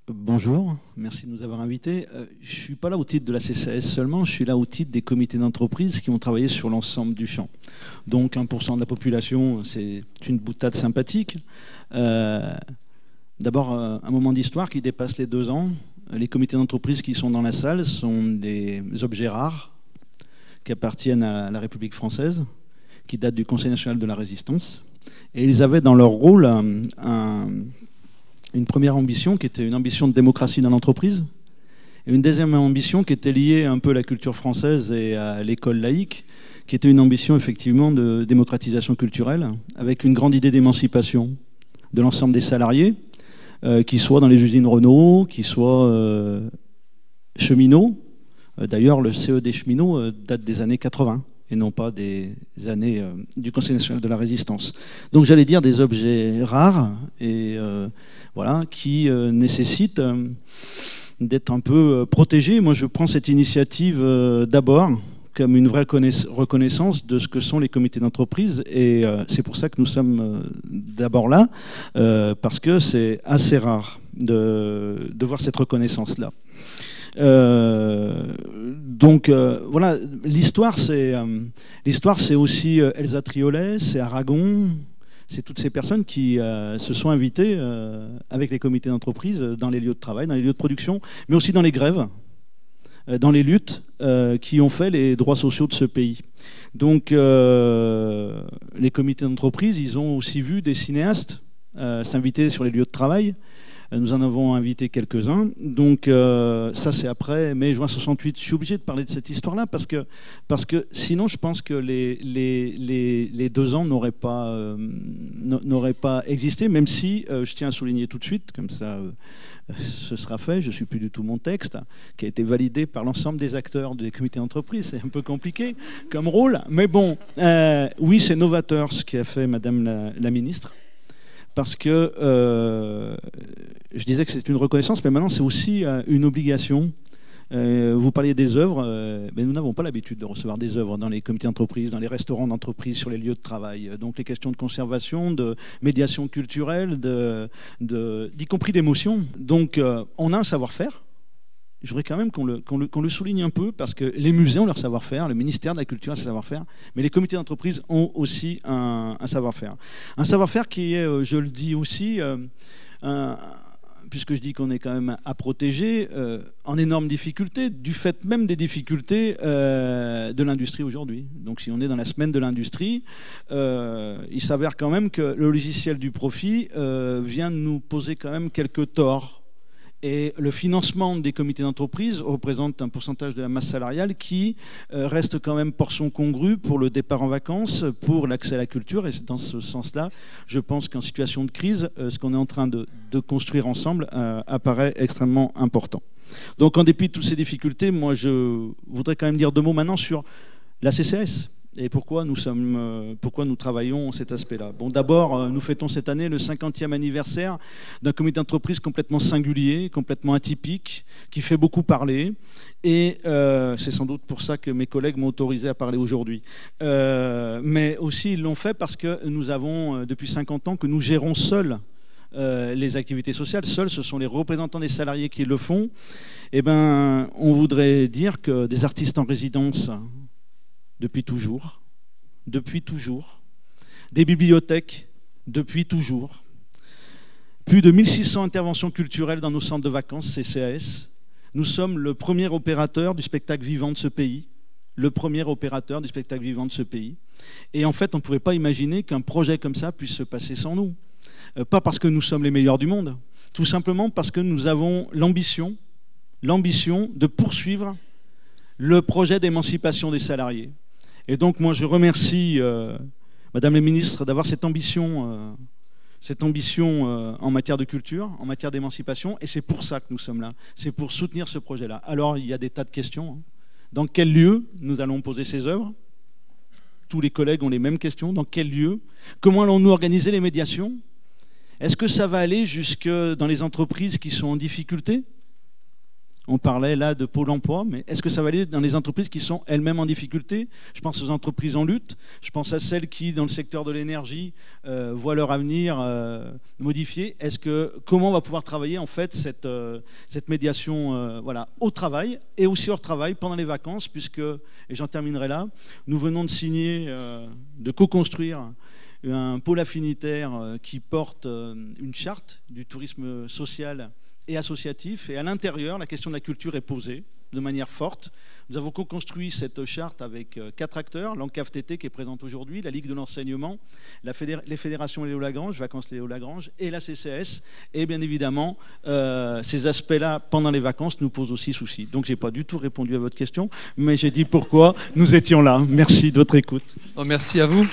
Bonjour, merci de nous avoir invités. Je ne suis pas là au titre de la CCAS seulement, je suis là au titre des comités d'entreprise qui ont travaillé sur l'ensemble du champ. Donc 1% de la population, c'est une boutade sympathique. D'abord, un moment d'histoire qui dépasse les 2 ans. Les comités d'entreprise qui sont dans la salle sont des objets rares qui appartiennent à la République française, qui datent du Conseil national de la Résistance. Et ils avaient dans leur rôle une première ambition qui était une ambition de démocratie dans l'entreprise, et une deuxième ambition qui était liée un peu à la culture française et à l'école laïque, qui était une ambition effectivement de démocratisation culturelle, avec une grande idée d'émancipation de l'ensemble des salariés, qu'ils soient dans les usines Renault, qu'ils soient cheminots. D'ailleurs, le CE des cheminots date des années 80 et non pas des années du Conseil national de la Résistance. Donc j'allais dire des objets rares et voilà, qui nécessitent d'être un peu protégés. Moi, je prends cette initiative d'abord comme une vraie reconnaissance de ce que sont les comités d'entreprise, et c'est pour ça que nous sommes d'abord là, parce que c'est assez rare de voir cette reconnaissance-là. Donc voilà, l'histoire c'est aussi Elsa Triolet, c'est Aragon, c'est toutes ces personnes qui se sont invitées avec les comités d'entreprise dans les lieux de travail, dans les lieux de production, mais aussi dans les grèves, dans les luttes qui ont fait les droits sociaux de ce pays. Donc les comités d'entreprise, ils ont aussi vu des cinéastes s'inviter sur les lieux de travail. Nous en avons invité quelques-uns. Donc ça, c'est après mai-juin 68. Je suis obligé de parler de cette histoire-là parce que sinon, je pense que les 2 ans n'auraient pas existé, même si, je tiens à souligner tout de suite, comme ça ce sera fait, je ne suis plus du tout mon texte, qui a été validé par l'ensemble des acteurs des comités d'entreprise. C'est un peu compliqué comme rôle. Mais bon, oui, c'est novateur ce qu'a fait Madame la ministre. Parce que je disais que c'est une reconnaissance, mais maintenant c'est aussi une obligation. Vous parliez des œuvres, mais nous n'avons pas l'habitude de recevoir des œuvres dans les comités d'entreprise, dans les restaurants d'entreprise, sur les lieux de travail. Donc les questions de conservation, de médiation culturelle, y compris d'émotion. Donc on a un savoir-faire. Je voudrais quand même qu'on le souligne un peu, parce que les musées ont leur savoir-faire, le ministère de la Culture a son savoir-faire, mais les comités d'entreprise ont aussi un savoir-faire. Un savoir-faire qui est, je le dis aussi, puisque je dis qu'on est quand même à protéger, en énorme difficulté, du fait même des difficultés de l'industrie aujourd'hui. Donc si on est dans la semaine de l'industrie, il s'avère quand même que le logiciel du profit vient nous poser quand même quelques torts. Et le financement des comités d'entreprise représente un pourcentage de la masse salariale qui reste quand même portion congrue pour le départ en vacances, pour l'accès à la culture. Et c'est dans ce sens-là, je pense qu'en situation de crise, ce qu'on est en train de construire ensemble apparaît extrêmement important. Donc en dépit de toutes ces difficultés, moi je voudrais quand même dire 2 mots maintenant sur la CCAS. Et pourquoi nous travaillons cet aspect-là. Bon, d'abord, nous fêtons cette année le 50e anniversaire d'un comité d'entreprise complètement singulier, complètement atypique, qui fait beaucoup parler. Et c'est sans doute pour ça que mes collègues m'ont autorisé à parler aujourd'hui. Mais aussi, ils l'ont fait parce que nous avons, depuis 50 ans, que nous gérons seuls les activités sociales. Seuls, ce sont les représentants des salariés qui le font. Eh ben, on voudrait dire que des artistes en résidence... depuis toujours, des bibliothèques depuis toujours, plus de 1600 interventions culturelles dans nos centres de vacances, CCAS. Nous sommes le premier opérateur du spectacle vivant de ce pays, Et en fait, on ne pouvait pas imaginer qu'un projet comme ça puisse se passer sans nous. Pas parce que nous sommes les meilleurs du monde, tout simplement parce que nous avons l'ambition de poursuivre le projet d'émancipation des salariés. Et donc, moi, je remercie Madame la Ministre d'avoir cette ambition en matière de culture, en matière d'émancipation, et c'est pour ça que nous sommes là. C'est pour soutenir ce projet-là. Alors, il y a des tas de questions. Dans quel lieu nous allons poser ces œuvres? Tous les collègues ont les mêmes questions. Dans quel lieu? Comment allons-nous organiser les médiations? Est-ce que ça va aller jusque dans les entreprises qui sont en difficulté? On parlait là de Pôle emploi, mais est-ce que ça va aller dans les entreprises qui sont elles-mêmes en difficulté? Je pense aux entreprises en lutte, je pense à celles qui, dans le secteur de l'énergie, voient leur avenir modifié. Comment on va pouvoir travailler en fait cette médiation voilà, au travail et aussi hors travail pendant les vacances, puisque, et j'en terminerai là, nous venons de signer, de co-construire un pôle affinitaire qui porte une charte du tourisme social et associatif. Et à l'intérieur, la question de la culture est posée de manière forte. Nous avons co-construit cette charte avec 4 acteurs, l'ANCAF-TT qui est présente aujourd'hui, la Ligue de l'enseignement, les fédérations Léo Lagrange, Vacances Léo Lagrange et la CCS. Et bien évidemment, ces aspects-là, pendant les vacances, nous posent aussi souci. Donc je n'ai pas du tout répondu à votre question, mais j'ai dit pourquoi nous étions là. Merci de votre écoute. Merci à vous.